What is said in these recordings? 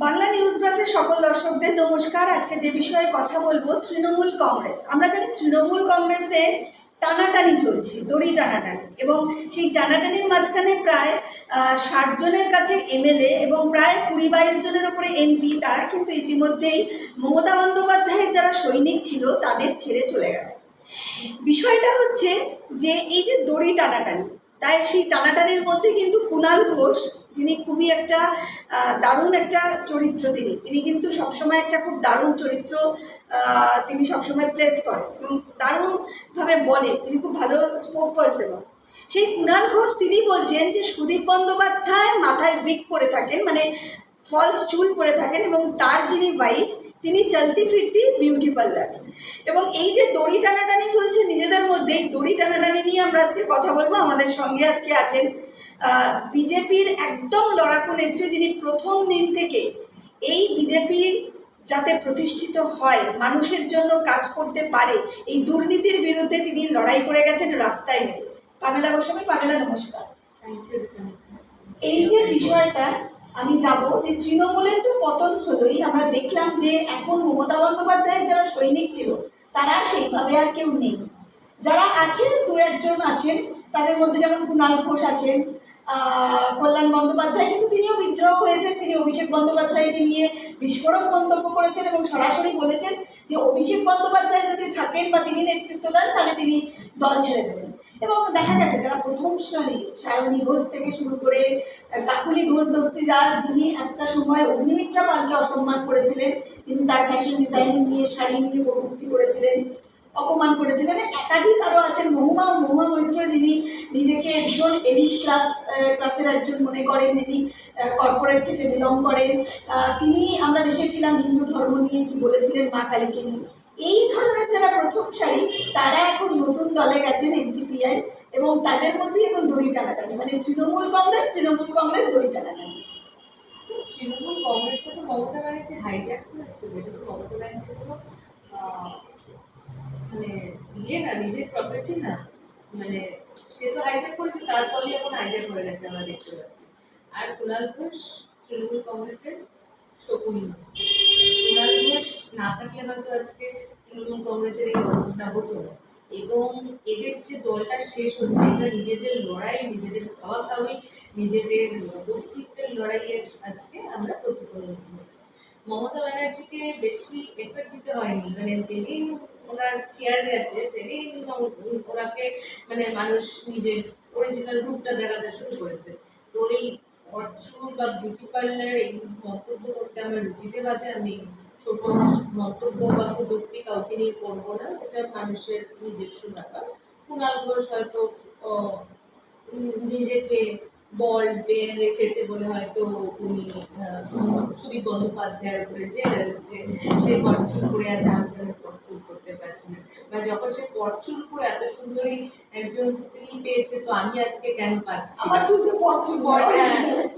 বাংলা নিউজগ্রাফের সকল দর্শকদের নমস্কার। আজকে যে বিষয়ে কথা বলবো, তৃণমূল কংগ্রেস। আমরা জানি তৃণমূল কংগ্রেসে টানাটানি চলছে, দড়ি টানাটানি, এবং সেই টানাটানির মাঝখানে প্রায় 60 জনের কাছে এমএলএ এবং প্রায় 20-22 জনের ওপরে এমপি, তারা কিন্তু ইতিমধ্যেই মমতা বন্দ্যোপাধ্যায়ের যারা সৈনিক ছিল তাদের ছেড়ে চলে গেছে। বিষয়টা হচ্ছে যে এই যে দড়ি টানাটানি, তাই সেই টানাটানির মধ্যে কিন্তু কুণাল ঘোষ, যিনি খুবই একটা দারুণ একটা চরিত্র, তিনি কিন্তু সবসময় একটা খুব দারুণ চরিত্র তিনি সবসময় প্লেস করেন এবং দারুণভাবে বলেন, তিনি খুব ভালো স্পোক পার্সনও। সেই কুণাল ঘোষ তিনি বলছেন যে সুদীপ বন্দ্যোপাধ্যায় মাথায় উইগ পরে থাকেন, মানে ফলস চুল পরে থাকেন, এবং তার যিনি ওয়াইফ তিনি চলতি ফিরতি বিউটি পার্লার। এবং এই যে দড়ি টানাটানি চলছে নিজেদের মধ্যে, দড়ি টানাটানি নিয়ে আমরা আজকে কথা বলবো। আমাদের সঙ্গে আজকে আছেন বিজেপির একদম লড়াকু নেত্রী, যিনি প্রথম দিন থেকে এই বিজেপির যাতে প্রতিষ্ঠিত হয়, মানুষের জন্য কাজ করতে পারে, এই দুর্নীতির বিরুদ্ধে তিনি লড়াই করে গেছেন রাস্তায় নেমে। পামেলা গোস্বামী। পামেলা, নমস্কার। এই যে বিষয়টা আমি যাব যে তৃণমূলের তো পতন হলোই, আমরা দেখলাম যে এখন মমতা বন্দ্যোপাধ্যায়ের যারা সৈনিক ছিল তারা সেইভাবে আর কেউ নেই। যারা আছেন দু একজন আছেন, তাদের মধ্যে যেমন কুণাল ঘোষ আছেন, কল্যাণ বন্দ্যোপাধ্যায়, কিন্তু তিনিও বিদ্রোহ হয়েছেন। তিনি অভিষেক বন্দ্যোপাধ্যায়কে নিয়ে বিস্ফোরক মন্তব্য করেছেন এবং সরাসরি বলেছেন যে অভিষেক বন্দ্যোপাধ্যায় যদি থাকেন বা তিনি নেতৃত্ব দেন তাহলে তিনি দল ছেড়ে দেবেন। এবং দেখা গেছে যারা প্রথম সারি, সায়নী ঘোষ থেকে শুরু করে কাকুলি ঘোষ দস্তিদার, যিনি একটা সময় অগ্নিমিত্রা পালকে অসম্মান করেছিলেন, তিনি তার ফ্যাশন ডিজাইনিং নিয়ে, শাড়ি নিয়ে কটূক্তি করেছিলেন, অপমান করেছিলেন। একাধিক আরও আছেন, মহুমা মৈত্র, যিনি নিজেকে ভীষণ এলিট ক্লাসের একজন মনে করেন, তিনি কর্পোরেট থেকে বিলং করেন। তিনি, আমরা দেখেছিলাম হিন্দু ধর্ম নিয়ে কি বলেছিলেন মা কালীকে নিয়ে। এই ধরনের যারা প্রথম সারি, তারা এখন নতুন দলে গেছেন এনসিপিআই, এবং তাদের মধ্যেই এখন দড়ি টানাটানি, মানে তৃণমূল কংগ্রেস দড়ি টানাটানি। তৃণমূল কংগ্রেসকে তো মমতা ব্যানার্জি হাইজ্যাক করেছিল। এটা তো মমতা ব্যানার্জি কোনো মানে না, নিজের প্রপার্টি না, মানে সে তো হাইজ্যাক করেছিল, তার দলই এখন হাইজ্যাক হয়ে গেছে, আমরা দেখতে পাচ্ছি। আর কুণাল ঘোষ তৃণমূল কংগ্রেসের শকুনি। কুণাল ঘোষ না থাকলে হয়তো আজকে তৃণমূল কংগ্রেসের এই অবস্থা হতো না। এবং এদের যে দলটা শেষ হচ্ছে, এটা নিজেদের লড়াই, নিজেদের খাওয়া খাওয়াই, নিজেদের অস্তিত্বের লড়াইয়ের আজকে আমরা প্রতিফলন করছি। মমতা ব্যানার্জিকে বেশি এফেক্ট দিতে হয়নি, মানে যেদিন ওনার চেয়ার গেছে সেদিন ওনাকে মানে মানুষ নিজের অরিজিনাল রূপটা দেখাতে শুরু করেছে। তো এই অর্চুর বা বিউটি পার্লার এই মন্তব্য করতে আমার রুচিতে বাজে। আমি ছোট মন্তব্য বা কটূক্তি কাউকে নিয়ে করবো না, এটা মানুষের নিজস্ব ব্যাপার। কুণাল ঘোষ হয়তো নিজেকে বল বেয়ে রেখেছে বলে হয়তো উনি সুদীপ বন্দ্যোপাধ্যায়ের উপরে জেলে যে সে পরচুল করে আছে, আমি পরচুল করতে পারছি না, বা যখন সে পরচুল করে এত সুন্দরী একজন স্ত্রী পেয়েছে, তো আমি আজকে কেন পাচ্ছি না,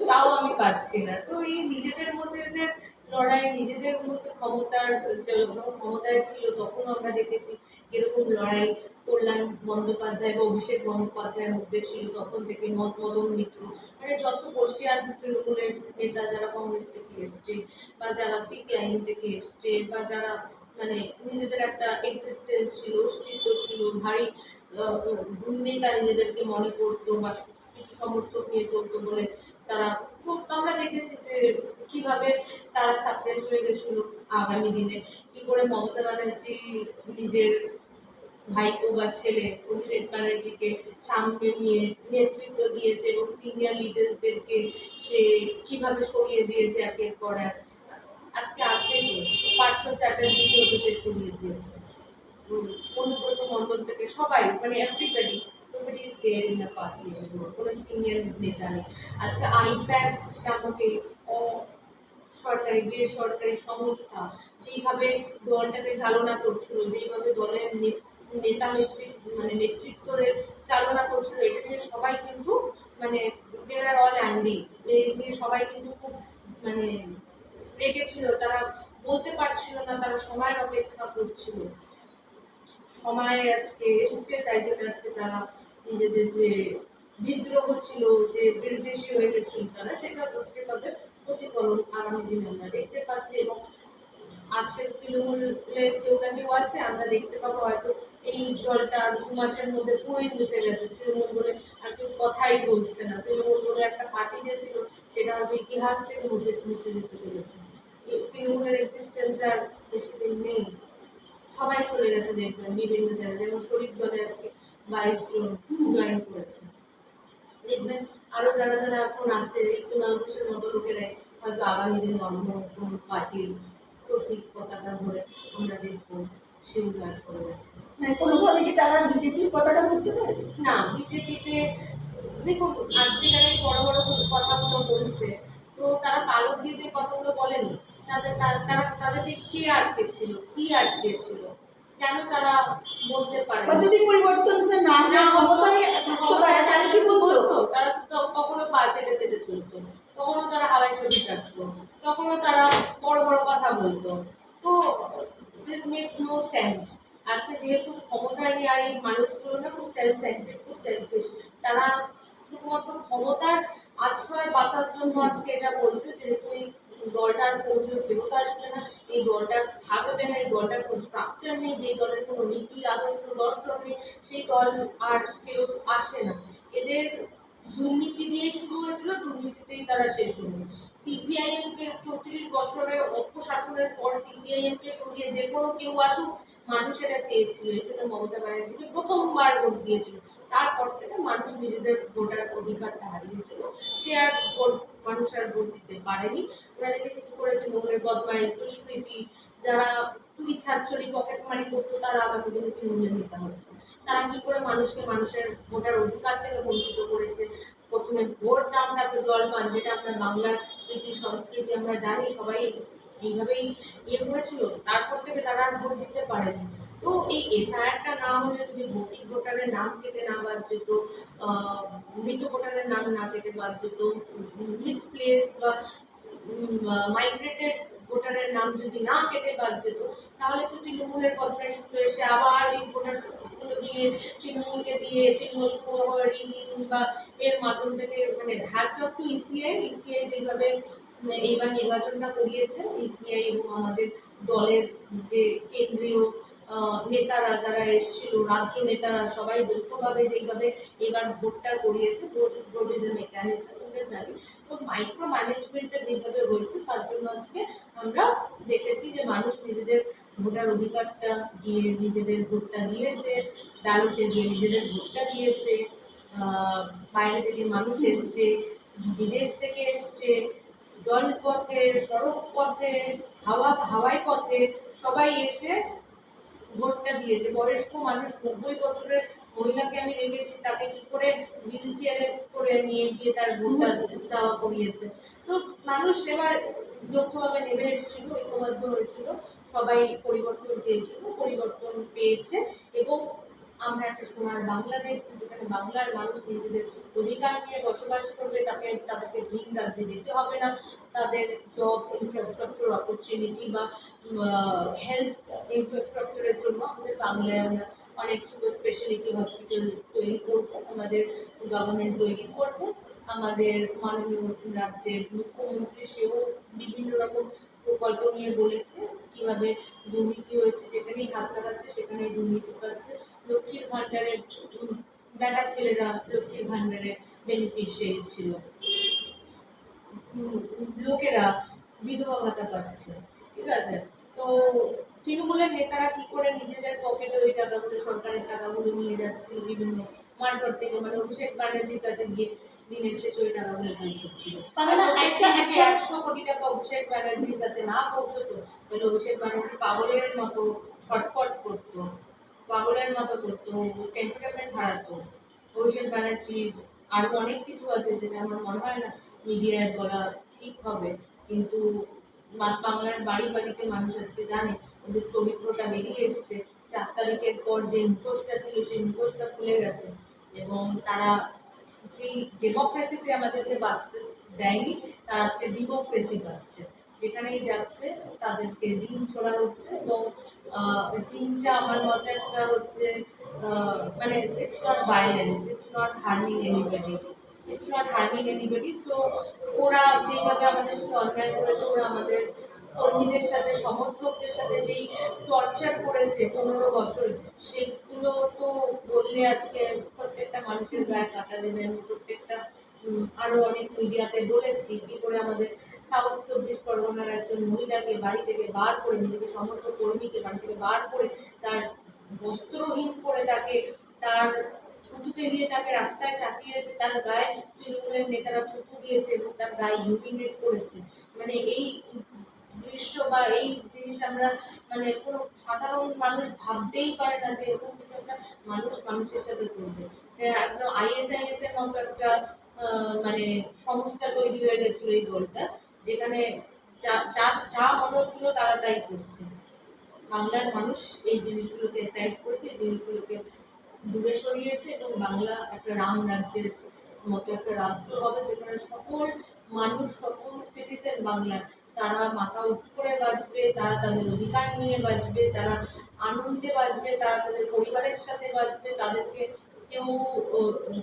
তাও আমি পাচ্ছি না। তো এই নিজেদের মধ্যে এদের লড়াই, নিজেদের মধ্যে ক্ষমতার, যখন ক্ষমতায় ছিল তখন আমরা দেখেছি এরকম লড়াই কল্যাণ বন্দ্যোপাধ্যায় বা অভিষেক বন্দ্যোপাধ্যায়ের মধ্যে ছিল, তখন থেকে মদন মিত্র, মানে যত বর্ষিয়ান তৃণমূলের নেতা যারা কংগ্রেস থেকে এসছে বা যারা সিপিআইএম থেকে এসছে বা যারা মানে নিজেদের একটা এক্সিস্টেন্স ছিল, অস্তিত্ব ছিল, ভারী নেতা নিজেদেরকে মনে করতো বা কিছু সমর্থক নিয়ে চলতো বলে তারা, আমরা দেখেছি যে কিভাবে তারা সাপ্রেস হয়ে গেছিল। আগামী দিনে কি করে মমতা ব্যানার্জি নিজের ভাইপো বা ছেলে অভিষেক ব্যানার্জিকে সামনে নিয়ে নেতৃত্ব দিয়েছে এবং সিনিয়র লিডার্সদেরকে সে কিভাবে সরিয়ে দিয়েছে একের পর এক। আজকে আছে পার্থ চ্যাটার্জিকেও তো সে সরিয়ে দিয়েছে, অনুব্রত মণ্ডল থেকে সবাই, মানে everybody, nobody is there in the party, কোনো সিনিয়র নেতা নেই। আজকে আইপ্যাড নামকে সরকারি বেসরকারি সংস্থা যেইভাবে দলটাকে চালনা করছিল, যেইভাবে দলের নেতা নেতৃত্বের চালনা করছিল, এটা নিয়ে সবাই কিন্তু মানে দেয়ার অল অ্যাংরি, নিয়ে সবাই কিন্তু খুব মানে রেগেছিল। তারা বলতে পারছিল না, তারা সময়ের অপেক্ষা করছিল। সময় আজকে এসেছে, তাই জন্য আজকে তারা নিজেদের যে বিদ্রোহ ছিল, যে বিরদেশী হয়ে গেছিল তারা, সেটা আজকে তাদের প্রতিফলন আগামী দিন আমরা দেখতে পাচ্ছি। এবং আজকে তৃণমূলে কেউ না কেউ আছে, আমরা দেখতে পাবো হয়তো এই দলটা আর 2 মাসের মধ্যে পুরোই মুছে গেছে। তৃণমূল বলে আর কেউ কথাই বলছে না। তৃণমূল বলে একটা পার্টি যে ছিল সেটা হয়তো ইতিহাস থেকে মুছে মুছে যেতে চলেছে। এই তৃণমূলের এক্সিস্টেন্স আর বেশি দিন নেই। সবাই চলে গেছে দেখবেন বিভিন্ন জায়গায়, যেমন শরীর দলে আজকে 22 জন জয়েন করেছে। দেখবেন আরো যারা যারা এখন আছে এই তৃণমূল মতো লোকেরাই হয়তো আগামী দিনে অন্য কোনো পার্টির প্রতীক পতাকা ধরে আমরা দেখবো সেও জয়েন করে গেছে। মানে কোনোভাবে কি তারা বিজেপির কথাটা বুঝতে পারে? না, বিজেপিতে দেখুন আজকে যারা এই বড় বড় কথাগুলো বলছে, তো তারা কালো দিয়ে কথাগুলো বলেনি। তারা তাদেরকে কে আটকেছিল, কি আটকেছিল, কেন তারা বলতে পারে বা যদি পরিবর্তন যে না হয় ক্ষমতায় থাকতে পারে তাহলে কি বলতো? তারা তো কখনো পা চেটে চেটে চলতো, কখনো তারা হাওয়ায় চটি কাটতো, কখনো তারা বড় বড় কথা বলতো। তো দিস মেক্স নো সেন্স। আজকে যেহেতু ক্ষমতায় নেই, আর এই মানুষগুলো না খুব খুব সেলফিশ। তারা শুধুমাত্র ক্ষমতার আশ্রয় বাঁচার জন্য আজকে এটা বলছে, যেহেতু এই দলটার কোনোদিনও ফেরত আসবে না, এই দলটার থাকবে না, এই দলটার কোনো স্ট্রাকচার নেই, যে দলের কোনো নীতি আদর্শ দর্শন নেই, সেই দল আর ফেরত আসে না। এদের দুর্নীতি দিয়েই শুরু হয়েছিল, দুর্নীতিতেই তারা শেষ হলো। সিপিআইএম কে 34 বছরের অপশাসনের পর সিপিআইএম কে সরিয়ে যে কোনো কেউ আসুক, মানুষেরা চেয়েছিল, এই জন্য মমতা ব্যানার্জিকে প্রথমবার ভোট দিয়েছিল। তারপর থেকে মানুষ নিজেদের ভোটার অধিকারটা হারিয়েছিল, সে আর ভোট, মানুষ আর ভোট দিতে পারেনি। ওরা দেখেছে কি করে তৃণমূলের বদমাই দুষ্কৃতি যারা চুরি ছাচ্ছরি পকেট মারি করতো, তারা আগামী দিনে তৃণমূলের নেতা হচ্ছে। তারা কি করে মানুষকে মানুষের ভোটার অধিকার থেকে বঞ্চিত করেছে। প্রথমে ভোট দান, তারপর জলপান, যেটা আপনার বাংলার রীতি সংস্কৃতি আমরা জানি, সবাই এইভাবেই করেছিল। তারপর থেকে তারা আর ভোট দিতে পারেনি। তো এই এসআইআরটা না হলে, যদি ভৌতিক ভোটারের নাম কেটে না বাদ যেত, মৃত ভোটারের নাম না কেটে বাদ যেত, মিসপ্লেস বা মাইগ্রেটেড ভোটারের নাম যদি না কেটে বাদ যেত, তাহলে তো তৃণমূলের পর্যায়ে শুরু এসে আবার এই ভোটারগুলো দিয়ে তৃণমূলকে দিয়ে তৃণমূল বা এর মাধ্যম থেকে, মানে হ্যাজ অফ টু ইসিআই যেভাবে এইবার নির্বাচনটা করিয়েছে, ইসিআই এবং আমাদের দলের যে কেন্দ্রীয় নেতারা যারা এসেছিল, রাজ্য নেতারা সবাই যৌথভাবে যেইভাবে এবার ভোটটা করিয়েছে, ভোট ইজ এ মেকানিজম, আমরা জানি। তো মাইক্রো ম্যানেজমেন্টটা যেভাবে হয়েছে, তার জন্য আজকে আমরা দেখেছি যে মানুষ নিজেদের ভোটার অধিকারটা দিয়ে নিজেদের ভোটটা দিয়েছে, ব্যালটে গিয়ে নিজেদের ভোটটা দিয়েছে। বাইরে থেকে মানুষ এসছে, বিদেশ থেকে এসছে, জলপথে, সড়ক পথে, হাওয়াই পথে, সবাই এসে ভোটটা দিয়েছে। বয়স্ক মানুষ, 90 বছরের মহিলাকে আমি দেখেছি, তাকে কি করে হুইল চেয়ারে করে নিয়ে গিয়ে তার ভোটটা দেওয়া করিয়েছে। তো মানুষ এবার যৌথভাবে নেমে এসেছিল, ঐক্যবদ্ধ হয়েছিল, সবাই পরিবর্তন চেয়েছিল, পরিবর্তন পেয়েছে। এবং আমরা একটা সোনার বাংলা দেখব, যেখানে বাংলার মানুষ নিজেদের অধিকার নিয়ে বসবাস করবে, তাদেরকে ভিন রাজ্যে যেতে হবে না, তাদের জব ইনফ্রাস্ট্রাকচার অপরচুনিটি বা হেলথ ইনফ্রাস্ট্রাকচারের জন্য আমাদের বাংলায় আমরা অনেক সুপার স্পেশালিটি হসপিটাল তৈরি করবো, আমাদের গভর্নমেন্ট তৈরি করবো। আমাদের মাননীয় রাজ্যের মুখ্যমন্ত্রী সেও বিভিন্ন রকম প্রকল্প নিয়ে বলেছে কিভাবে দুর্নীতি হয়েছে, যেখানেই হাত লাগাচ্ছে সেখানেই দুর্নীতি পাচ্ছে। লক্ষ্মীর ভাণ্ডারে বেটা ছেলেরা লক্ষ্মীর ভাণ্ডারে বেনিফিশিয়ারি ছিল, লোকেরা বিধবা ভাতা পাচ্ছে, ঠিক আছে। তো তৃণমূলের নেতারা কি করে নিজেদের পকেটে ওই টাকাগুলো, সরকারের টাকাগুলো নিয়ে যাচ্ছিল বিভিন্ন মারফত থেকে, মানে অভিষেক ব্যানার্জির কাছে গিয়ে দিনের শেষে ওই টাকাগুলো পৌঁছচ্ছিল। তাহলে একটা 100 কোটি টাকা অভিষেক ব্যানার্জির কাছে না পৌঁছতো, তাহলে অভিষেক ব্যানার্জি পাগলের মতো ছটফট করতো, পাগলের মতো করতো, টেম্পারমেন্ট হারাতো। অভিষেক ব্যানার্জি আরো অনেক কিছু আছে যেটা আমার মনে হয় না মিডিয়ায় বলা ঠিক হবে, কিন্তু বাংলার বাড়ি বাড়িতে মানুষ আজকে জানে, ওদের চরিত্রটা বেরিয়ে এসেছে। 4 তারিখের পর যে মুখোশটা ছিল সেই মুখোশটা খুলে গেছে, এবং তারা যেই ডেমোক্রেসিতে আমাদেরকে বাঁচতে দেয়নি, তারা আজকে ডেমোক্রেসি পাচ্ছে। যেখানেই যাচ্ছে তাদেরকে ডিম ছোড়া হচ্ছে, এবং ডিমটা আমার মতে একটা হচ্ছে, মানে it's not violence, it's not harming anybody, it's not harming anybody. So ওরা যেভাবে আমাদের সাথে অন্যায় করেছে, ওরা আমাদের কর্মীদের সাথে, সমর্থকদের সাথে যেই টর্চার করেছে 15 বছর, সেগুলো তো বললে আজকে প্রত্যেকটা মানুষের গায়ে কাটা দেবেন। প্রত্যেকটা আরো অনেক মিডিয়াতে বলেছি কি করে আমাদের সাউথ 24 পরগনার একজন মহিলাকে বাড়ি থেকে বার করে, নিজেকে সমর্থক কর্মীকে বাড়ি থেকে বার করে, তার বস্ত্রহীন করে তাকে, তার থুতু ফেলিয়ে তাকে রাস্তায় চাপিয়েছে, তার গায়ে তৃণমূলের নেতারা থুতু দিয়েছে এবং তার গায়ে ইউরিনেট করেছে। মানে এই দৃশ্য বা এই জিনিস আমরা, মানে কোনো সাধারণ মানুষ ভাবতেই পারে না যে এরকম কিছু একটা মানুষ মানুষের সাথে করবে। একদম আইএসআইএস এর মতো একটা মানে সংস্থা তৈরি হয়ে গেছিল এই দলটা, যেখানে যা যা যা মনে ছিল তারা তাই করছে। বাংলার মানুষ এই জিনিসগুলোকে অ্যাসাইড করেছে, এই জিনিসগুলোকে দূরে সরিয়েছে এবং বাংলা একটা রাম রাজ্যের মতো একটা রাজ্য হবে, যেখানে সকল মানুষ, সকল সিটিজেন বাংলার, তারা মাথা উঁচু করে বাঁচবে, তারা তাদের অধিকার নিয়ে বাঁচবে, তারা আনন্দে বাঁচবে, তারা তাদের পরিবারের সাথে বাঁচবে, তাদেরকে কেউ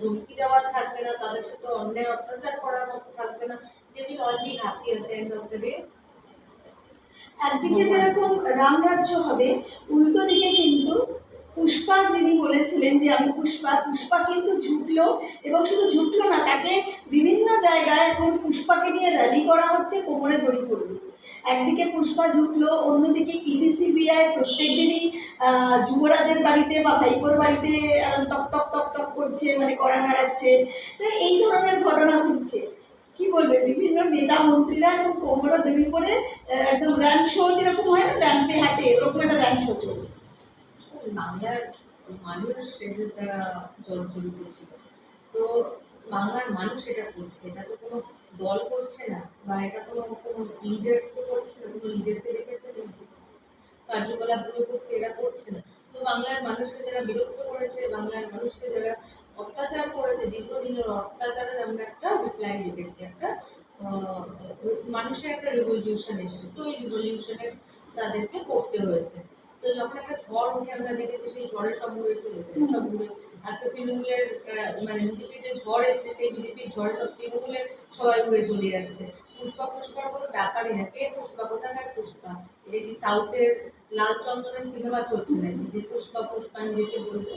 ধমকি দেওয়ার থাকবে না, তাদের সাথে অন্যায় অত্যাচার করার মতো থাকবে না। They will all be happy at the end of the day. একদিকে যেরকম রামরাজ্য হবে, উল্টো দিকে কিন্তু পুষ্পা যিনি বলেছিলেন যে আমি পুষ্পা, পুষ্পা কিন্তু ঝুঁকলো, এবং শুধু ঝুঁকলো না, তাকে বিভিন্ন জায়গায় এখন পুষ্পাকে নিয়ে র্যালি করা হচ্ছে কোমরে দড়ি পড়বে। একদিকে পুষ্পা ঝুঁকলো, অন্যদিকে ইডি সিবিআই প্রত্যেক দিনই যুবরাজের বাড়িতে বা ভাইপোর বাড়িতে টক টক টক টক করছে, মানে কড়া নাড়াচ্ছে। তো এই ধরনের ঘটনা ঘটছে। কি বলবে, বিভিন্ন নেতা মন্ত্রীরা এখন কোমরে দড়ি পরে একদম র্যাম্প শো যেরকম হয় না, র্যাম্পে হাঁটে, এরকম একটা র্যাম্প শো চলছে। বাংলার মানুষ এদের দ্বারা জর্জরিত ছিল। তো বাংলার মানুষ এটা করছে, এটা তো কোনো দল করছে না, বা এটা কোনো কোনো লিডার তো করছে না, কোনো লিডারকে রেখেছে নাকি কার্যকলাপগুলো করতে, এরা করছে না। তো বাংলার মানুষকে যারা বিরক্ত করেছে, বাংলার মানুষকে যারা অত্যাচার করেছে, দীর্ঘদিনের অত্যাচারের আমরা একটা রিপ্লাই দেখেছি, একটা মানুষের একটা রিভলিউশন এসেছে। তো এই রিভলিউশনে তাদেরকে করতে হয়েছে। তো যখন একটা ঝড় উঠে আমরা দেখেছি, সেই ঝড়ের সব উড়ে চলেছে, সব উড়ে। আজকে তৃণমূলের মানে বিজেপির যে ঝড় এসেছে, সেই বিজেপির ঝড়ে সব তৃণমূলের সবাই উড়ে চলে যাচ্ছে। পুষ্পা পুষ্পার কোনো ব্যাপারই না। কে পুষ্পা, কোথাকার পুষ্পা? এটা কি সাউথের লাল চন্দনের সিনেমা চলছে নাকি যে পুষ্পা পুষ্পা নিজেকে বলবে?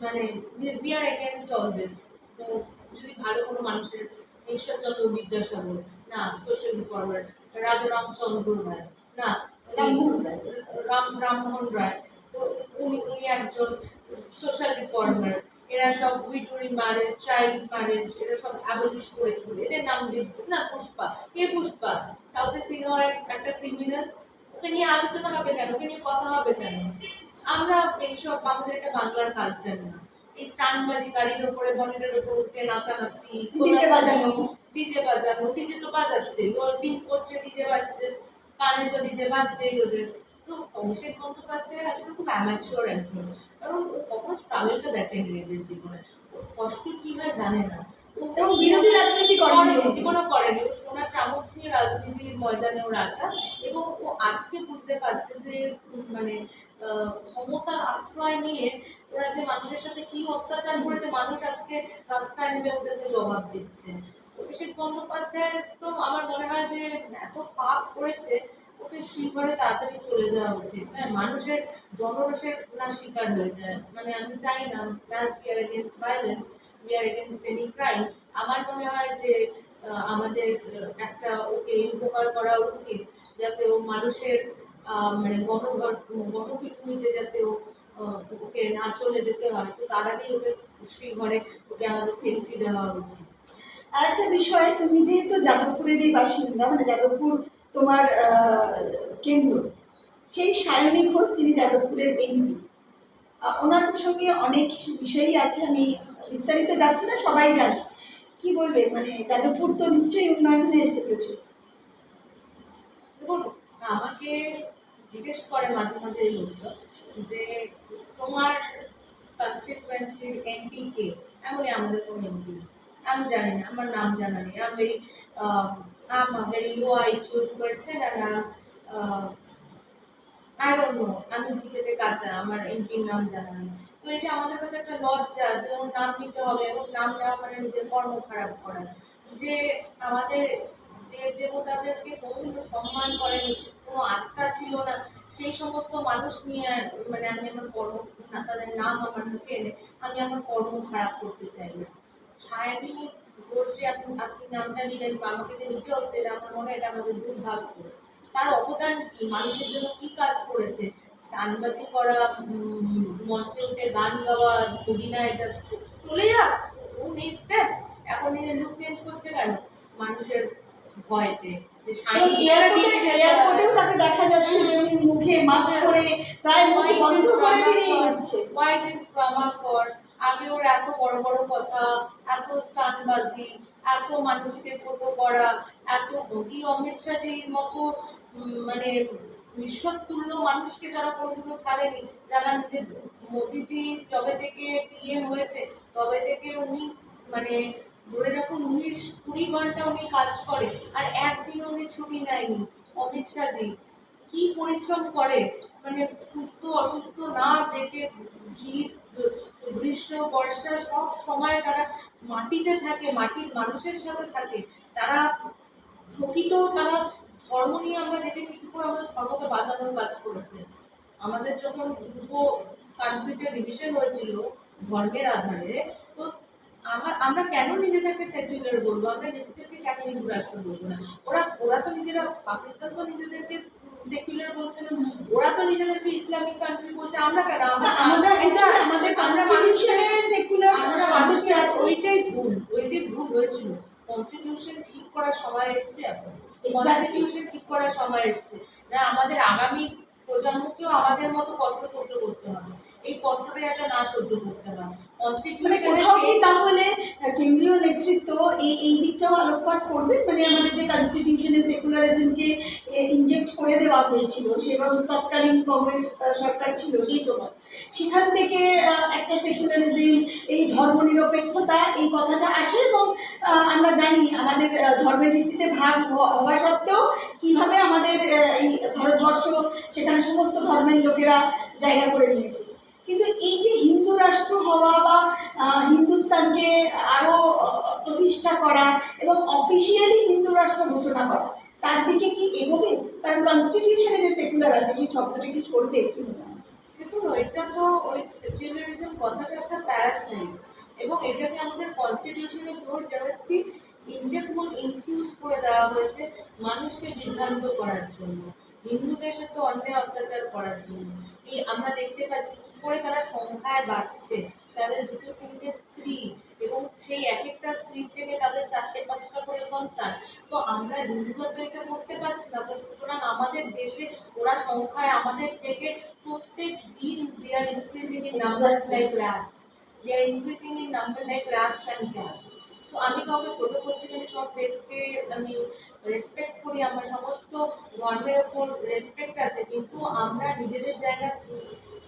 মানে we are against all this. তো যদি ভালো কোনো মানুষের, ঈশ্বরচন্দ্র বিদ্যাসাগর না, সোশ্যাল রিফর্মার রাজা রামচন্দ্র রায় না, রামমোহন রায়, তো উনি উনি একজন সোশ্যাল রিফর্মার। এরা সব উইডোরি ম্যারেজ, চাইল্ড ম্যারেজ, এরা সব অ্যাবলিশ করেছিল, এদের নাম দিচ্ছে না পুষ্পা। কে পুষ্পা? সাউথের সিনেমার একটা ক্রিমিনাল। ওকে নিয়ে আলোচনা হবে কেন? ওকে নিয়ে কথা হবে কেন? আমরা এইসব, আমাদের এটা বাংলার কালচার না। এই স্টানবাজি, গাড়ির ওপরে বনেটের ওপর উঠে নাচানাচি, ডিজে বাজানো। ডিজে বাজানো, ডিজে তো বাজাচ্ছে, ওর ডিম করছে, ডিজে বাজছে, কানে তো ডিজে বাজছেই ওদের। তো অভিষেক বন্দ্যোপাধ্যায় আসলে খুব অ্যাম্যাচিওর একজন, কারণ ও কখনো স্ট্রাগলটা দেখেনি নিজের জীবনে। ও কষ্ট কি হয় জানে না। ও এবং বিরোধী রাজনীতি করেনি, জীবনও করেনি। ও সোনার চামচ নিয়ে রাজনীতির ময়দানে ওর আসা, এবং ও আজকে বুঝতে পারছে যে মানে ক্ষমতার আশ্রয় নিয়ে ওরা যে মানুষের সাথে কি অত্যাচার করেছে, মানুষ আজকে রাস্তায় নেমে ওদেরকে জবাব দিচ্ছে। অভিষেক বন্দ্যোপাধ্যায়ের তো আমার মনে হয় যে এত পাপ করেছে, ওকে শিলঘরে তাড়াতাড়ি চলে যাওয়া উচিত। হ্যাঁ, মানুষের জনরোষের না শিকার হয়ে যায়। মানে আমি চাই না, plus we are against violence, we are against any crime. আমার মনে হয় যে আমাদের একটা ওকে উপকার করা উচিত, যাতে ও মানুষের মানে গণপিটুনিতে যাতে ও ওকে না চলে যেতে হয়। তো তার আগেই ওকে শ্রীঘরে ওকে আমাদের সেফটি দেওয়া উচিত। আর একটা বিষয়, তুমি যেহেতু যাদবপুরেরই বাসিন্দা, মানে যাদবপুর তোমার কেন্দ্র, সেই সায়নী ঘোষ যিনি যাদবপুরের এমপি, ওনার সঙ্গে অনেক বিষয়ই আছে, আমি বিস্তারিত যাচ্ছি না, সবাই জানে। কি বলবে, মানে যাদবপুর তো নিশ্চয়ই উন্নয়ন হয়েছে প্রচুর। দেখুন, আমাকে জিজ্ঞেস করে মাঝে মাঝে এই লোকজন যে তোমার কনস্টিটুয়েন্সির এমপি কে? এমনই আমাদের কোনো এমপি, আমি জানি না, আমার নাম জানা নেই। I'm a very low IQ person and I don't know, আমি জিকেতে কাঁচা, আমার এমপির নাম জানা নেই। তো তো এটা আমাদের কাছে একটা লজ্জা যে ওর নাম নিতে হবে, এবং নাম নেওয়া মানে নিজের কর্ম খারাপ করা। যে আমাদের দেব দেবতাদেরকে কোনোদিনও সম্মান করেনি, কোনো আস্থা ছিল না, সেই সমস্ত মানুষ নিয়ে মানে আমি আমার কর্ম, না তাদের নাম আমার মুখে এনে আমি আমার কর্ম খারাপ করতে চাই না। সায়নী ঘোষ যে আপনি আপনি নামটা নিলেন বা আমাকে যে নিতে হচ্ছে, এটা আমার মনে হয় এটা আমাদের দুর্ভাগ্য। তার অবদান কি, মানুষের জন্য কি কাজ করেছে? গানবাজি করা, মঞ্চে উঠে গান গাওয়া, অভিনয়, এটা চলে যাক, ও নেক্সট এখন নিজের লুক চেঞ্জ করছে কেন? মানুষের ভয়তে যে এবং শাইনি এয়ারপোর্টেও তাকে দেখা যাচ্ছে যে উনি মুখে মাস্ক পরে প্রায় মুখ বন্ধ করে দিয়ে উঠছে। Why this drama for? আগে ওর এত বড় বড় কথা, এত স্টানবাজি, এত মানুষকে ছোট করা, এত মোদী অমিত শাহজির মতো মানে নিঃস্বতুল্য মানুষকে যারা কোনোদিনও ছাড়েনি, যারা নিজের মোদিজি যবে থেকে পিএম হয়েছে তবে থেকে উনি মানে ধরে রাখুন 19-20 ঘন্টা উনি কাজ করে, আর একদিন উনি ছুটি নেয়নি। অমিত শাহজি কি পরিশ্রম করে, মানে সুস্থ অসুস্থ না দেখে শীত গ্রীষ্ম বর্ষা সব সময় তারা মাটিতে থাকে, মাটির মানুষের সাথে থাকে। তারা প্রকৃত, তারা ধর্ম নিয়ে আমরা দেখেছি কি করে আমাদের ধর্মকে বাঁচানোর কাজ করেছে। আমাদের যখন দুটো কান্ট্রিতে ডিভিশন হয়েছিল ধর্মের আধারে, তো আমরা কেন নিজেদেরকে সেকুলার বলবো, আমরা নিজেদেরকে কেন হিন্দু রাষ্ট্র বলবো না? ওরা ওরা তো নিজেরা, পাকিস্তান তো নিজেদেরকে সেকুলার বলছে না, ওরা তো নিজেদেরকে ইসলামিক কান্ট্রি বলছে, আমরা কেন? আমাদের আমাদের কনস্টিটিউশনে সেকুলার শব্দটি আছে। ওইটাই ভুল হয়েছিল। কনস্টিটিউশন ঠিক করার সময় এসছে এখন, কনস্টিটিউশন ঠিক করার সময় এসছে না, আমাদের আগামী প্রজন্মকেও আমাদের মতো কষ্ট সহ্য করতে হবে, এই কষ্টটা যাতে না সহ্য করতে হয়। মানে কোথাও কি তাহলে কেন্দ্রীয় নেতৃত্ব এই দিকটাও আলোকপাত করবে, মানে আমাদের যে কনস্টিটিউশনে সেকুলারিজমকে ইনজেক্ট করে দেওয়া হয়েছিল সেবার তৎকালীন কংগ্রেস সরকার ছিল সেই সময়, সেখান থেকে একটা সেকুলারিজম, এই ধর্মনিরপেক্ষতা এই কথাটা আসে। এবং আমরা জানি আমাদের ধর্মের ভিত্তিতে ভাগ হওয়া সত্ত্বেও কীভাবে আমাদের এই ভারতবর্ষ সেখানে সমস্ত ধর্মের লোকেরা জায়গা করে নিয়েছে। কিন্তু এই যে হিন্দু রাষ্ট্র হওয়া বা হিন্দুস্তানকে আরও প্রতিষ্ঠা করা এবং অফিসিয়ালি হিন্দু রাষ্ট্র ঘোষণা করা, তার দিকে কি এগোবে? কারণ কনস্টিটিউশনে যে সেকুলার আছে সেই শব্দটা কি সরবে একটু? দেখুন, এটা তো ওই সেকুলারিজম কথাটা একটা প্যারাসাইট, এবং এটাকে আমাদের কনস্টিটিউশনে জোর জবরদস্তি ইনফিউজ করে দেওয়া হয়েছে মানুষকে বিভ্রান্ত করার জন্য, হিন্দুদের সাথে অন্যায় অত্যাচার করার জন্য। এই আমরা দেখতে পাচ্ছি কি করে তারা সংখ্যায় বাড়ছে, তাদের 2-3টে স্ত্রী, এবং সেই এক একটা স্ত্রী থেকে তাদের 4-5টা করে সন্তান। তো আমরা হিন্দুরা তো এটা করতে পারছি না, তো সুতরাং আমাদের দেশে ওরা সংখ্যায় আমাদের থেকে প্রত্যেক দিন they are increasing in numbers like rats. They are increasing in number like rats and cats. So আমি কাউকে ছোট করছি না, সব ব্যক্তিকে আমি রেসপেক্ট করি, আমার সমস্ত ধর্মের ওপর রেসপেক্ট আছে, কিন্তু আমরা নিজেদের জায়গা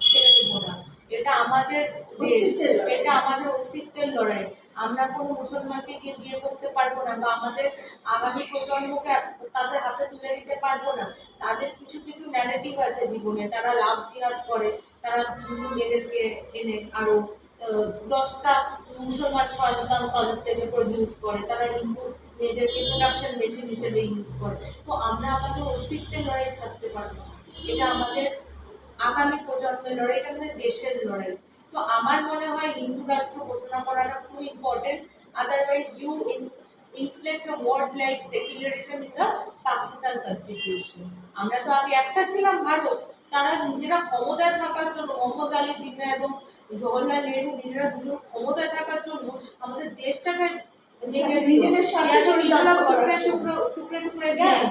ছেড়ে দেবো না। এটা আমাদের দেশ, এটা আমাদের অস্তিত্বের লড়াই। আমরা কোনো মুসলমানকে গিয়ে বিয়ে করতে পারবো না, বা আমাদের আগামী প্রজন্মকে তাদের হাতে তুলে দিতে পারবো না। তাদের কিছু কিছু ন্যারেটিভ আছে জীবনে, তারা লাভ জিহাদ করে, তারা হিন্দু মেয়েদেরকে এনে আরো 10টা মুসলমান সন্তান তাদের থেকে প্রডিউস করে, তারা হিন্দু মেয়েদেরকে প্রোডাকশন মেশিন হিসেবে ইউজ করে। তো আমরা আমাদের অস্তিত্বের লড়াই ছাড়তে পারবো না, এটা আমাদের আগামী প্রজন্মের লড়াই, এটা আমাদের দেশের লড়াই। তো আমার মনে হয় হিন্দু রাষ্ট্র ঘোষণা করাটা খুব important, otherwise you inflict a word like secularism in the Pakistan constitution. আমরা তো আগে একটা ছিলাম ভারত, তারা নিজেরা ক্ষমতায় থাকার জন্য, মোহাম্মদ আলী জিন্না এবং জওহরলাল নেহরু নিজেরা দুজন ক্ষমতায় থাকার জন্য আমাদের দেশটাকে নিজেদের স্বার্থে টুকরে টুকরে দেয়।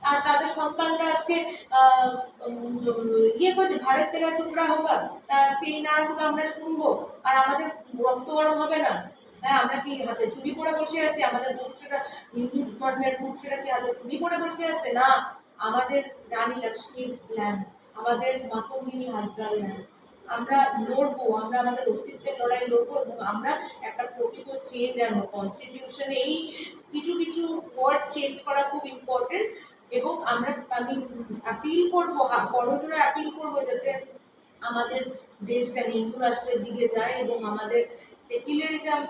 আর তাদের সন্তানরা আজকে ইয়ে করছে, ভারত তেলা টুকরা হোগা, সেই নারাগুলো আমরা শুনবো, আর আমাদের রক্ত গরম হবে না? হ্যাঁ, আমরা কি হাতে চুরি পরে বসে আছি? আমাদের পুরুষেরা, হিন্দু ধর্মের পুরুষেরা কি হাতে চুরি পরে বসে আছে? না, আমাদের রানী লক্ষ্মীর ল্যান্ড, আমাদের মাতঙ্গিনী হাজরার ল্যান্ড। আমরা লড়বো, আমরা আমাদের অস্তিত্বের লড়াই লড়বো, এবং আমরা একটা প্রকৃত চেঞ্জ আনবো কনস্টিটিউশনে। এই কিছু কিছু ওয়ার্ড চেঞ্জ করা খুব ইম্পর্টেন্ট, এবং আমি অ্যাপিল করবো, বড়জোরে অ্যাপিল করবো যাতে আমাদের দেশটা হিন্দু রাষ্ট্রের দিকে যায় এবং আমাদের সেকুলারিজম,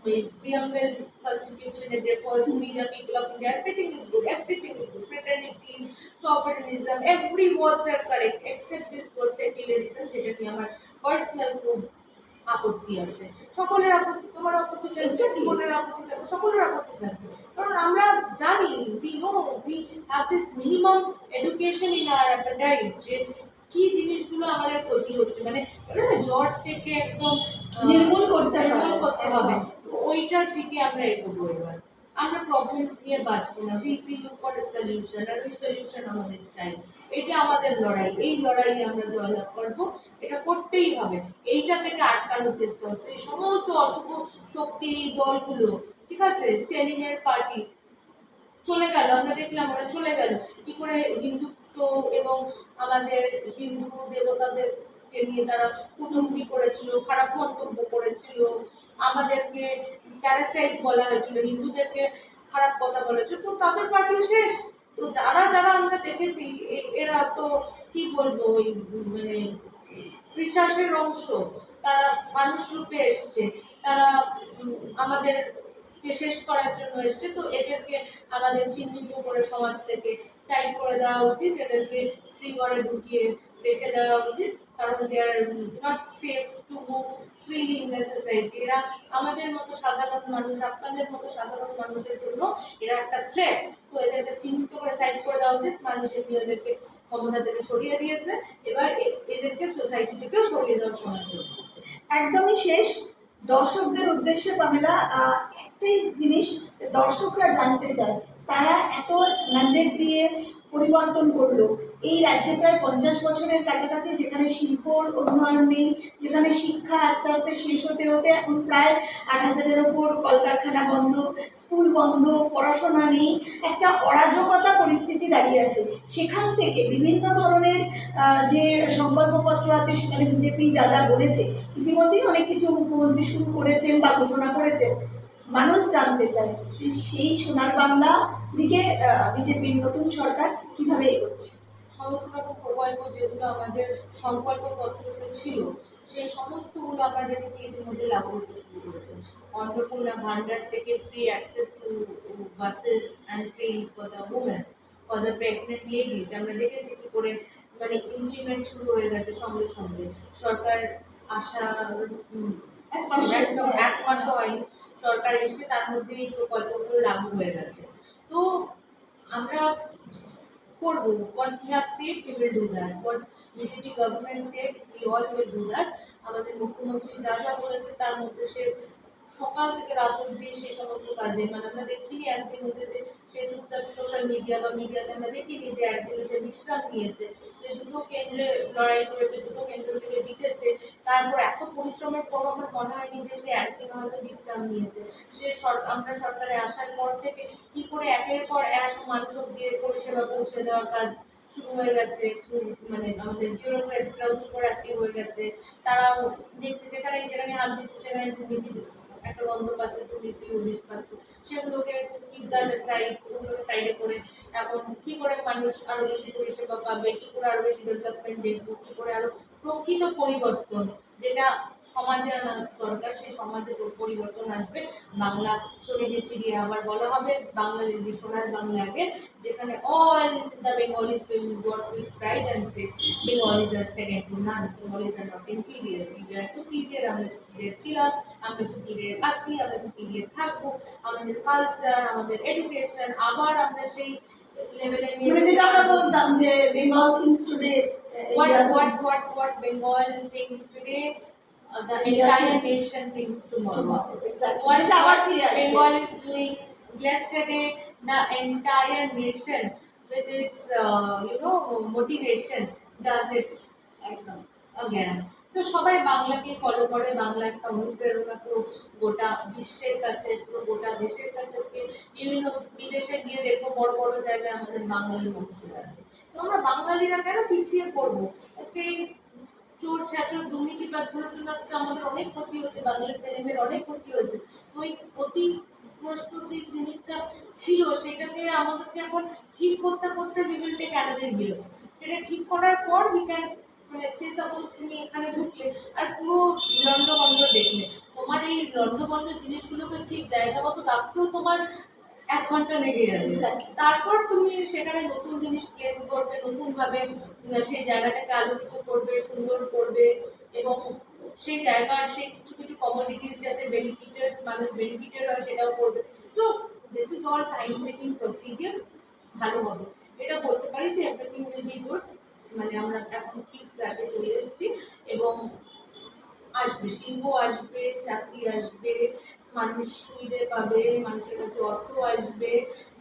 ওই প্রিয়াম্বল কনস্টিটিউশনে যে first we the people of India, everything is good, fraternity, sovereignism, every words are correct except this word secularism, যেটা নিয়ে আমার পার্সোনাল খুব আপত্তি আছে। সকলের আপত্তি, তোমার আপত্তি থাকবে, জীবনের আপত্তি থাকবে, সকলের আপত্তি থাকবে, কারণ আমরা জানি, we have this minimum education in আর অ্যাপাটাইট, যে কি জিনিসগুলো আমাদের ক্ষতি হচ্ছে, মানে জ্বর থেকে একদম নির্মূল করতে হবে। তো ওইটার দিকে আমরা এগোবো এবার। আমরা প্রবলেমস নিয়ে বাঁচবো না, we look for a solution, আর ওই সলিউশন আমাদের চাই। এটা আমাদের লড়াই, এই লড়াই আমরা জয়লাভ করবো, এটা করতেই হবে। এইটা থেকে আটকানোর চেষ্টা হচ্ছে এই সমস্ত অশুভ শক্তি দলগুলো, ঠিক আছে, স্ট্যালিং এর পার্টি চলে গেল, আমরা দেখলাম ওরা চলে গেল কি করে হিন্দুত্ব এবং আমাদের হিন্দু দেবতাদেরকে নিয়ে তারা কুটুম্বি করেছিল, খারাপ মন্তব্য করেছিল, আমাদেরকে প্যারাসাইট বলা হয়েছিল, হিন্দুদেরকে খারাপ কথা বলেছিল, তো তাদের পার্টিও শেষ। তো যারা যারা আমরা দেখেছি এরা তো কি বলবো, ওই মানে বিশ্বাসের অংশ, তারা মানুষ রূপে এসছে, তারা আমাদেরকে শেষ করার জন্য এসছে। তো এদেরকে আমাদের চিহ্নিত করে সমাজ থেকে সাইড করে দেওয়া উচিত, এদেরকে শ্রীগড়ে ঢুকিয়ে রেখে দেওয়া উচিত, কারণ they are not safe to move freely in the society. এরা আমাদের মতো সাধারণ মানুষ, আপনাদের মতো সাধারণ মানুষের জন্য এরা একটা থ্রেট। তো এদেরকে চিহ্নিত করে সাইড করে দেওয়া উচিত, মানুষের নিয়ে এদেরকে ক্ষমতা থেকে সরিয়ে দিয়েছে, এবার এদেরকে সোসাইটি থেকেও সরিয়ে দেওয়ার সময় চলে এসেছে। একদমই শেষ, দর্শকদের উদ্দেশ্যে পামেলা একটাই জিনিস দর্শকরা জানতে চায়, তারা এত ম্যান্ডেট দিয়ে পরিবর্তন করলো এই রাজ্যে প্রায় 50 বছরের কাছাকাছি, যেখানে শিল্পর উন্নয়ন নেই, যেখানে শিক্ষা আস্তে আস্তে শেষ হতে হতে এখন প্রায় 8,000-এর ওপর কলকারখানা বন্ধ, স্কুল বন্ধ, পড়াশোনা নেই, একটা অরাজকতা পরিস্থিতি দাঁড়িয়ে আছে। সেখান থেকে বিভিন্ন ধরনের যে সংকল্পপত্র আছে, সেখানে বিজেপি যা যা বলেছে, ইতিমধ্যেই অনেক কিছু মুখ্যমন্ত্রী শুরু করেছেন বা ঘোষণা করেছেন। মানুষ জানতে চায় যে সেই সোনার বাংলা দিকে বিজেপির নতুন সরকার কিভাবে এগোচ্ছে। সমস্ত রকম প্রকল্প যেগুলো আমাদের সংকল্পপত্রতে ছিল, সেই সমস্তগুলো আমরা দেখেছি ইতিমধ্যে লাগু হতে শুরু করেছে। অন্নপূর্ণা ভান্ডার থেকে free access to buses and trains for the women, for the pregnant ladies, আমরা দেখেছি কি করে মানে ইমপ্লিমেন্ট শুরু হয়ে গেছে সঙ্গে সঙ্গে। সরকার আসার একদম 1 মাসও হয়নি, সরকার এসে তার মধ্যে এই প্রকল্পগুলো লাগু হয়ে গেছে। তো আমরা করবো, what we have said we will do that, what BJP government said we all will do that। আমাদের মুখ্যমন্ত্রী যা যা বলেছে তার মধ্যে সে সকাল থেকে রাত অব্দি সেই সমস্ত কাজে, মানে আমরা দেখিনি একদিন হতে যে সে চুপচাপ সোশ্যাল মিডিয়া বা মিডিয়াতে আমরা দেখিনি যে একদিন সে বিশ্রাম নিয়েছে, যে দুটো কেন্দ্রে লড়াই করেছে, দুটো কেন্দ্র থেকে জিতেছে, তারপর এত পরিশ্রমের পর আমার মনে হয়নি যে সে একদিন হয়তো বিশ্রাম নিয়েছে। সে আমরা সরকারে আসার পর থেকে কি করে একের পর এক মানুষ দিয়ে পরিষেবা পৌঁছে দেওয়ার কাজ শুরু হয়ে গেছে, মানে আমাদের বিউরোক্রেটসরাও সুপার অ্যাক্টিভ হয়ে গেছে। তারাও দেখছে যেখানে যেখানে হাত দিচ্ছে সেখানে দুর্নীতি একটা গন্ধ পাচ্ছে, দুর্নীতি উল্লেখ পাচ্ছে, সেগুলোকে কিপ দ্য সাইড, ওগুলোকে সাইডে করে এখন কি করে মানুষ আরো বেশি পরিষেবা পাবে, কি করে আরো বেশি ডেভেলপমেন্ট দেখবো, কি করে আরো প্রকৃত পরিবর্তন যেটা সমাজে আনা দরকার, সেই সমাজে পরিবর্তন আসবে। বাংলা চলে যে চিড়িয়ে আবার বলা হবে বাংলা যদি সোনার বাংলা আগে, যেখানে all the Bengalis will work with pride and say Bengalis are second to none, Bengalis are not inferior, we are superior, আমরা সুপিরিয়ার ছিলাম, আমরা সুপিরিয়ার আছি, আমরা সুপিরিয়ার থাকবো। আমাদের কালচার, আমাদের এডুকেশন আবার আমরা সেই লেভেলে নিয়ে, মানে যেটা আমরা বলতাম যে Bengal things today, what Bengal thinks today, the entire nation thinks tomorrow. Exactly. What যেটা আবার ফিরে আসবে। Bengal is doing yesterday, the entire nation with its motivation does it একদম again. তো সবাই বাংলাকে ফলো করে, বাংলা একটা অনুপ্রেরণা পুরো গোটা বিশ্বের কাছে, পুরো গোটা দেশের কাছে। আজকে বিভিন্ন বিদেশে গিয়ে দেখবো বড় বড় জায়গায় আমাদের বাঙালি মানুষেরা আছে। তো আমরা বাঙালিরা কেন পিছিয়ে পড়বো? আজকে এই চোর ছাত্র দুর্নীতিবাদগুলোর জন্য আজকে আমাদের অনেক ক্ষতি হচ্ছে, বাঙালির ছেলেমেয়ের অনেক ক্ষতি হচ্ছে। তো ওই ক্ষতি প্রস্তুতি জিনিসটা ছিল, সেটাকে আমাদেরকে এখন ঠিক করতে করতে we will take another year। সেটা ঠিক করার পর we can মানে সে সাপোজ তুমি এখানে ঢুকলে আর পুরো লন্ডভন্ড দেখলে, তোমার এই লন্ডভন্ড জিনিসগুলোকে ঠিক জায়গা মতো রাখতেও তোমার 1 ঘন্টা লেগে যাবে। Exactly. তারপর তুমি সেখানে নতুন জিনিস প্লেস করবে, নতুনভাবে সেই জায়গাটাকে আলোকিত করবে, সুন্দর করবে, এবং সেই জায়গার সেই কিছু কিছু কমোডিটিস যাতে বেনিফিটেড, মানুষ বেনিফিটেড হয় সেটাও করবে। So this is all time taking procedure. ভালো হবে, এটা বলতে পারি যে এভরিথিং উইল বি গুড। মানে আমরা এখন ঠিক ট্র্যাকে চলে এসেছি, এবং আসবে, সিংহ আসবে, চাকরি আসবে, মানুষ সুবিধে পাবে, মানুষের কাছে অর্থ আসবে,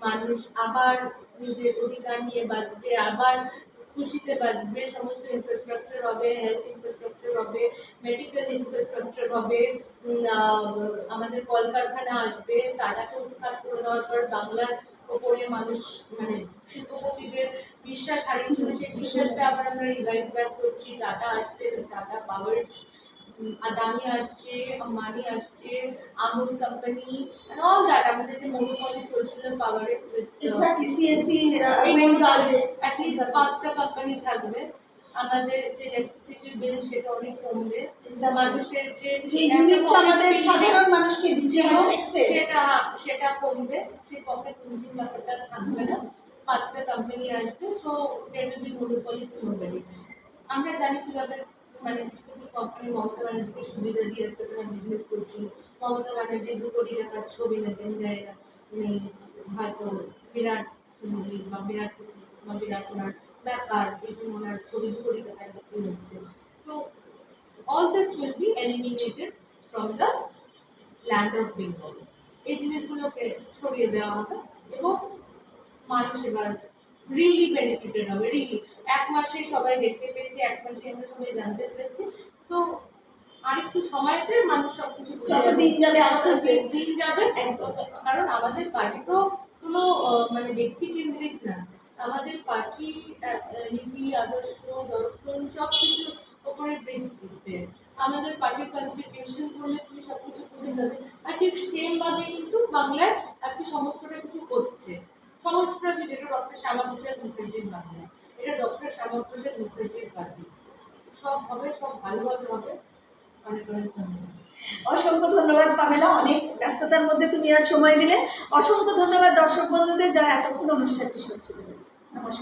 মানুষ আবার নিজের অধিকার নিয়ে বাঁচবে, আবার খুশিতে বাঁচবে, সমস্ত ইনফ্রাস্ট্রাকচার হবে, হেলথ ইনফ্রাস্ট্রাকচার হবে, মেডিকেল ইনফ্রাস্ট্রাকচার হবে, আমাদের কলকারখানা আসবে, টাটাকে উৎখাত করে দেওয়ার পর বাংলার ওপরে মানুষ মানে শিল্পপতিদের বিশ্বাস হারিয়েছিল, সেই বিশ্বাসটা আবার আমরা রিভাইভ ব্যাক করছি। টাটা আসছে, টাটা পাওয়ার্স, আদানি আসছে, আম্বানি আসছে, Amul company, and all that, আমাদের যে মনোপলি চলছিল পাওয়ারের, এক্স্যাক্টলি, সিএসসি at least 5টা কোম্পানি থাকবে। আমাদের যে ইলেকট্রিসিটি বিল সেটা অনেক কমবে, মানুষের যে ইউনিটটা আমাদের সাধারণ মানুষকে দিতে হবে এক্সেস, সেটা কমবে, সেই পকেট পুঞ্জির ব্যাপারটা থাকবে না। 5টা কোম্পানি আসবে, so there will be monopoly to nobody. আমরা জানি কিভাবে মানে কিছু কিছু কোম্পানি মমতা ব্যানার্জিকে সুবিধা দিয়ে আজকে তারা বিজনেস করছিল। মমতা ব্যানার্জি 2 কোটি টাকার ছবি নেতেন, উনি হয়তো বিরাট কোহলি বা বিরাট ওনার ব্যাপার, এই জন্য ওনার ছবি 2 কোটি টাকায় বিক্রি হচ্ছে। So all this will be eliminated from the land of Bengal. এই জিনিসগুলোকে সরিয়ে দেওয়া হবে, এবং মানুষ এবার রিয়েলি বেনিফিটেড হবে। রিয়েলি 1 মাসে সবাই দেখতে পেয়েছি, 1 মাসে আমরা সবাই জানতে পেরেছি। সো আরেকটু সময়তে মানুষ সবকিছু যত দিন যাবে আস্তে আস্তে দিন যাবে। কারণ আমাদের পার্টি তো কোনো মানে ব্যক্তি কেন্দ্রিক না, আমাদের পার্টি নীতি, আদর্শ, দর্শন সব কিছুর ওপরে ভিত্তিতে। আমাদের পার্টির কনস্টিটিউশন করলে তুমি সব কিছু বুঝে যাবে। আর ঠিক সেম ভাবে কিন্তু বাংলায় আজকে সমস্তটা কিছু করছে। সমস্তটা যেটা ডক্টর শ্যামাপ্রসাদ মুখার্জির বাংলা, এটা ডক্টর শ্যামাপ্রসাদ মুখার্জির পার্টি। সব হবে, সব ভালোভাবে হবে। অনেক অনেক ধন্যবাদ। অসংখ্য ধন্যবাদ পামেলা, অনেক ব্যস্ততার মধ্যে তুমি আজ সময় দিলে। অসংখ্য ধন্যবাদ দর্শক বন্ধুদের যারা এতক্ষণ অনুষ্ঠানটি শুনছিলেন। নমস্কার।